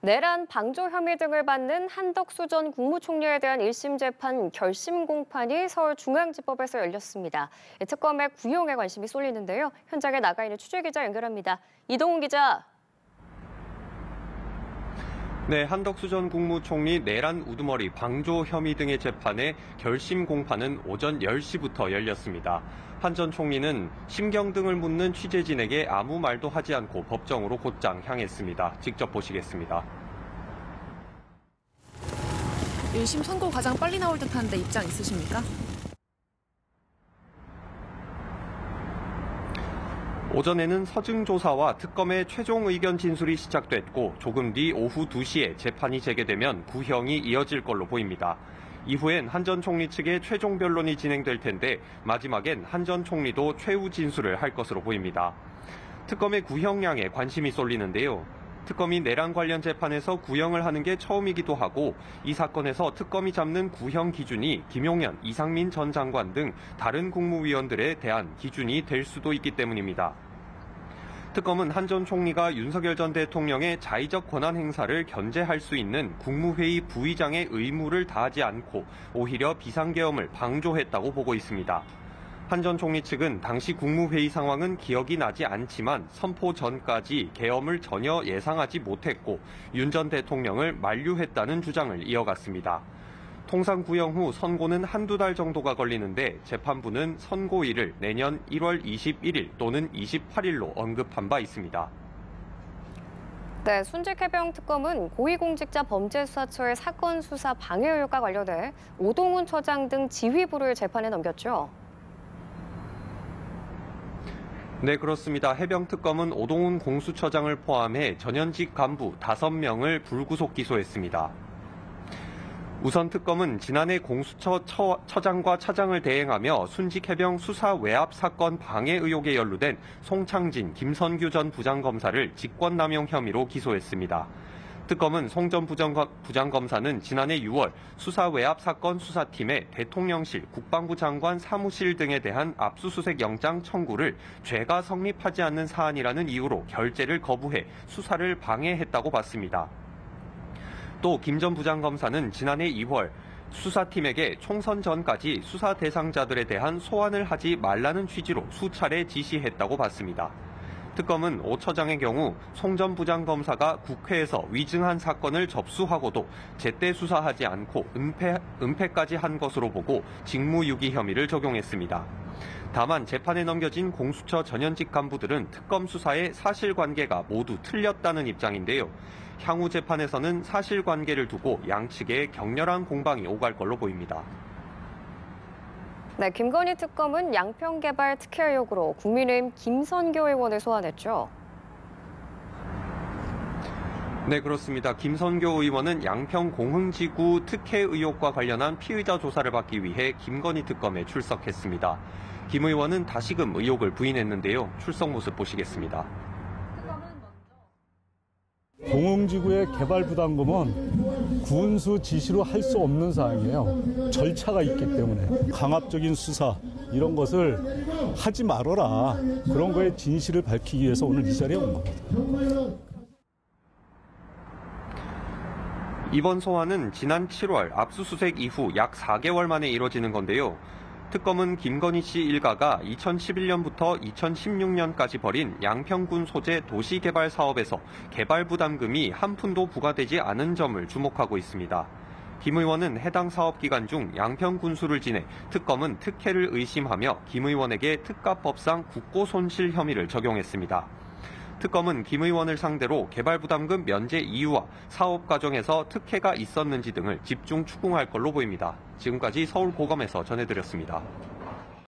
내란 방조 혐의 등을 받는 한덕수 전 국무총리에 대한 1심 재판 결심 공판이 서울중앙지법에서 열렸습니다. 특검의 구형에 관심이 쏠리는데요. 현장에 나가 있는 취재기자 연결합니다. 이동훈 기자. 네, 한덕수 전 국무총리 내란 우두머리 방조 혐의 등의 재판의 결심 공판은 오전 10시부터 열렸습니다. 한 전 총리는 심경 등을 묻는 취재진에게 아무 말도 하지 않고 법정으로 곧장 향했습니다. 직접 보시겠습니다. 1심 선고 가장 빨리 나올 듯한데 입장 있으십니까? 오전에는 서증조사와 특검의 최종 의견 진술이 시작됐고 조금 뒤 오후 2시에 재판이 재개되면 구형이 이어질 걸로 보입니다. 이후엔 한 전 총리 측의 최종 변론이 진행될 텐데 마지막엔 한 전 총리도 최후 진술을 할 것으로 보입니다. 특검의 구형량에 관심이 쏠리는데요. 특검이 내란 관련 재판에서 구형을 하는 게 처음이기도 하고 이 사건에서 특검이 잡는 구형 기준이 김용현, 이상민 전 장관 등 다른 국무위원들에 대한 기준이 될 수도 있기 때문입니다. 특검은 한 전 총리가 윤석열 전 대통령의 자의적 권한 행사를 견제할 수 있는 국무회의 부의장의 의무를 다하지 않고 오히려 비상계엄을 방조했다고 보고 있습니다. 한 전 총리 측은 당시 국무회의 상황은 기억이 나지 않지만 선포 전까지 계엄을 전혀 예상하지 못했고 윤 전 대통령을 만류했다는 주장을 이어갔습니다. 통상 구형 후 선고는 한두 달 정도가 걸리는데 재판부는 선고일을 내년 1월 21일 또는 28일로 언급한 바 있습니다. 네, 순직해병 특검은 고위공직자 범죄수사처의 사건 수사 방해 의혹과 관련해 오동훈 처장 등 지휘부를 재판에 넘겼죠. 네, 그렇습니다. 해병특검은 오동훈 공수처장을 포함해 전현직 간부 5명을 불구속 기소했습니다. 우선 특검은 지난해 공수처 처장과 차장을 대행하며 순직해병 수사 외압 사건 방해 의혹에 연루된 송창진, 김선규 전 부장검사를 직권남용 혐의로 기소했습니다. 특검은 송 전 부장검사는 지난해 6월 수사 외압 사건 수사팀에 대통령실, 국방부 장관 사무실 등에 대한 압수수색 영장 청구를 죄가 성립하지 않는 사안이라는 이유로 결재를 거부해 수사를 방해했다고 봤습니다. 또 김 전 부장검사는 지난해 2월 수사팀에게 총선 전까지 수사 대상자들에 대한 소환을 하지 말라는 취지로 수차례 지시했다고 봤습니다. 특검은 오 처장의 경우 송 전 부장검사가 국회에서 위증한 사건을 접수하고도 제때 수사하지 않고 은폐까지 한 것으로 보고 직무유기 혐의를 적용했습니다. 다만 재판에 넘겨진 공수처 전현직 간부들은 특검 수사의 사실관계가 모두 틀렸다는 입장인데요. 향후 재판에서는 사실관계를 두고 양측의 격렬한 공방이 오갈 걸로 보입니다. 네, 김건희 특검은 양평개발 특혜 의혹으로 국민의힘 김선교 의원을 소환했죠. 네, 그렇습니다. 김선교 의원은 양평 공흥지구 특혜 의혹과 관련한 피의자 조사를 받기 위해 김건희 특검에 출석했습니다. 김 의원은 다시금 의혹을 부인했는데요. 출석 모습 보시겠습니다. 공흥지구의 개발 부담금은 군수 지시로 할 수 없는 사항이에요. 절차가 있기 때문에 강압적인 수사 이런 것을 하지 말아라. 그런 거에 진실을 밝히기 위해서 오늘 이 자리에 온 겁니다. 이번 소환은 지난 7월 압수수색 이후 약 4개월 만에 이뤄지는 건데요. 특검은 김건희 씨 일가가 2011년부터 2016년까지 벌인 양평군 소재 도시개발 사업에서 개발 부담금이 한 푼도 부과되지 않은 점을 주목하고 있습니다. 김 의원은 해당 사업 기간 중 양평 군수를 지내 특검은 특혜를 의심하며 김 의원에게 특가법상 국고손실 혐의를 적용했습니다. 특검은 김 의원을 상대로 개발 부담금 면제 이유와 사업 과정에서 특혜가 있었는지 등을 집중 추궁할 걸로 보입니다. 지금까지 서울고검에서 전해드렸습니다.